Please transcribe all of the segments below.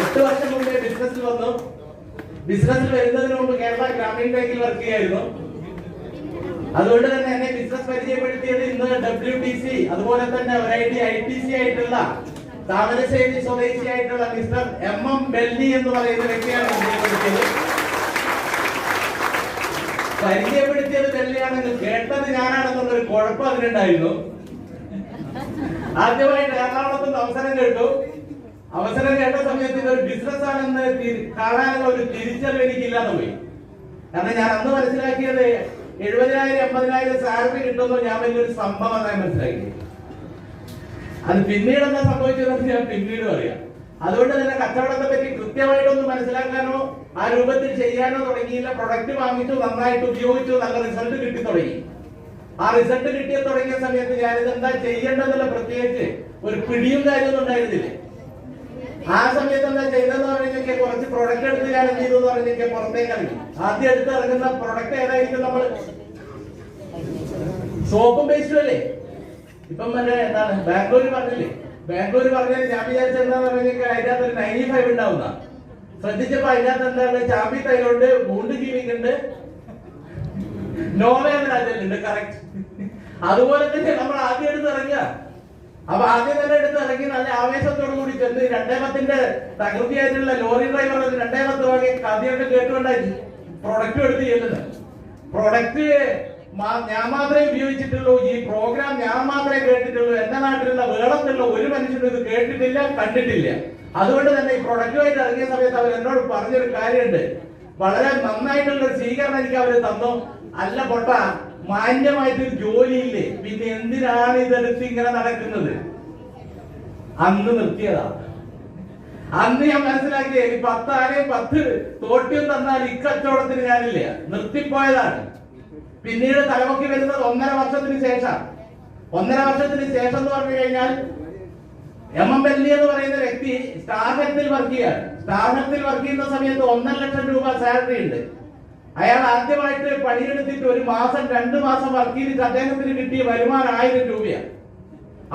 8 വർഷം മുമ്പേ ബിസിനസ്സിൽ വന്നു. ബിസിനസ്സിൽ വരുന്നതിന് മുമ്പ് കേരള ഗ്രാമീൺ ബാങ്കിൽ വർക്ക് ചെയ്യായിരുന്നു. അതുകൊണ്ട് തന്നെ എന്നെ ബിസിനസ് പരിചയപ്പെടുത്തിയത് ഇന്ന് WTC അതുപോലെ തന്നെ ITC ആയിട്ടുള്ള താമരശ്ശേരി സ്വദേശിയായിട്ടുള്ള മിസ്റ്റർ MM ബെല്ലി എന്ന് പറയുന്ന വ്യക്തിയാണ് പരിചയപ്പെടുത്തിയത് ബെല്ലിയാണെങ്കിൽ കേട്ടത് ഞാനാണെന്നുള്ളൊരു കുഴപ്പം അതിനുണ്ടായിരുന്നു. ആദ്യമായിട്ട് എറണാകുളത്ത് അവസരം കേട്ട സമയത്ത് ഇതൊരു ബിസിനസ് ആണെന്ന് കാണാനുള്ള ഒരു തിരിച്ചറിവ് എനിക്കില്ലാതെ പോയി. കാരണം ഞാൻ അന്ന് മനസ്സിലാക്കിയത് 70,000-80,000 സാലറി കിട്ടുമെന്ന് ഞാൻ വലിയൊരു സംഭവം ഞാൻ മനസ്സിലാക്കി. അത് പിന്നീട് എന്താ സംഭവിച്ചതെന്ന് ഞാൻ പിന്നീട് പറയാം. അതുകൊണ്ട് തന്നെ കച്ചവടത്തെ പറ്റി കൃത്യമായിട്ടൊന്നും മനസ്സിലാക്കാനോ ആ രൂപത്തിൽ ചെയ്യാനോ തുടങ്ങിയില്ല. പ്രൊഡക്റ്റ് വാങ്ങിച്ചു, നന്നായിട്ട് ഉപയോഗിച്ചു, നല്ല റിസൾട്ട് കിട്ടി തുടങ്ങി. ആ റിസൾട്ട് തുടങ്ങിയ സമയത്ത് ഞാനിത് എന്താ ചെയ്യേണ്ടതെന്നുള്ള പ്രത്യേകിച്ച് ഒരു പിടിയും കാര്യമൊന്നും ഉണ്ടായിരുന്നില്ല. ആ സമയത്ത് എന്താ ചെയ്തതെന്ന് പറഞ്ഞൊക്കെ കുറച്ച് പ്രൊഡക്റ്റ് എടുത്ത് ഞാൻ എന്ത് ചെയ്തു എന്ന് പറഞ്ഞൊക്കെ പുറത്തേക്ക് ഇറങ്ങി. ആദ്യം എടുത്ത് ഇറങ്ങുന്ന പ്രൊഡക്റ്റ് ഏതായിരിക്കും? നമ്മൾ സോപ്പും പേസ്റ്റും അല്ലേ. ഇപ്പം എന്താണ് ബാംഗ്ലൂർ പറഞ്ഞില്ലേ, ബാംഗ്ലൂർ പറഞ്ഞാൽ ഞാൻ വിചാരിച്ചെന്താന്ന് പറഞ്ഞൊക്കെ അതിനകത്ത് ഒരു 95 ഉണ്ടാവുന്ന ശ്രദ്ധിച്ചപ്പോ അതിനകത്ത് എന്താണ് ചാമ്പി തൈലുണ്ട്, മൂണ്ട് ജീവിക്കുന്നുണ്ട്, നോവേലുണ്ട്. കറക്റ്റ്. അതുപോലെ തന്നെ നമ്മൾ ആദ്യം എടുത്ത് ഇറങ്ങുക. അപ്പൊ ആദ്യം തന്നെ എടുത്ത് ഇറങ്ങി നല്ല ആവേശത്തോടു കൂടി ചെന്ന് 210 തകൃതിയായിട്ടുള്ള ലോറി ഡ്രൈവർ 210 വാങ്ങി കഥയൊക്കെ കേട്ടുകൊണ്ടായി പ്രൊഡക്റ്റ് എടുത്ത് ചെല്ലുന്നത്. പ്രൊഡക്റ്റ് ഞാൻ മാത്രമേ ഉപയോഗിച്ചിട്ടുള്ളൂ, ഈ പ്രോഗ്രാം ഞാൻ മാത്രമേ കേട്ടിട്ടുള്ളൂ, എന്റെ നാട്ടിലുള്ള വേളത്തിലുള്ള ഒരു മനുഷ്യനും ഇത് കേട്ടിട്ടില്ല, കണ്ടിട്ടില്ല. അതുകൊണ്ട് തന്നെ ഈ പ്രൊഡക്റ്റുമായിട്ട് ഇറങ്ങിയ സമയത്ത് അവർ എന്നോട് പറഞ്ഞൊരു കാര്യമുണ്ട്. വളരെ നന്നായിട്ടുള്ള ഒരു സ്വീകരണം എനിക്ക് അവര് തന്നു. അല്ല പൊട്ട, മാന്യമായിട്ടൊരു ജോലിയില്ലേ, പിന്നെ എന്തിനാണ് ഇതെടുത്ത് ഇങ്ങനെ നടക്കുന്നത്? അന്ന് നിർത്തിയതാ. അന്ന് ഞാൻ മനസ്സിലാക്കിയ 10 ആനയും 10 തോട്ടിയും തന്നാൽ ഇക്കച്ചവടത്തിന് ഞാനില്ല, നിർത്തിപ്പോയതാണ്. പിന്നീട് തലമുക്കി വരുന്നത് 1.5 വർഷത്തിന് ശേഷം. 1.5 വർഷത്തിന് ശേഷം എന്ന് പറഞ്ഞു കഴിഞ്ഞാൽ MM ബെല്ലി എന്ന് പറയുന്ന വ്യക്തി സ്റ്റാർഹെൽത്തിൽ വർക്ക് ചെയ്യാണ്. സ്റ്റാർഹെൽത്തിൽ വർക്ക് ചെയ്യുന്ന സമയത്ത് 1.5 ലക്ഷം രൂപ സാലറി ഉണ്ട്. അയാൾ ആദ്യമായിട്ട് പണിയെടുത്തിട്ട് 1 മാസം 2 മാസം വർക്ക് ചെയ്തിട്ട് അദ്ദേഹത്തിന് കിട്ടിയ വരുമാനം 1000 രൂപയാണ്.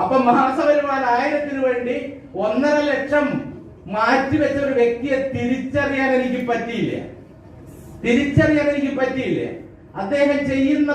അപ്പൊ മാസ വരുമാനം 1000-ന് വേണ്ടി 1.5 ലക്ഷം മാറ്റിവെച്ച ഒരു വ്യക്തിയെ തിരിച്ചറിയാൻ എനിക്ക് പറ്റിയില്ല. അദ്ദേഹം ചെയ്യുന്ന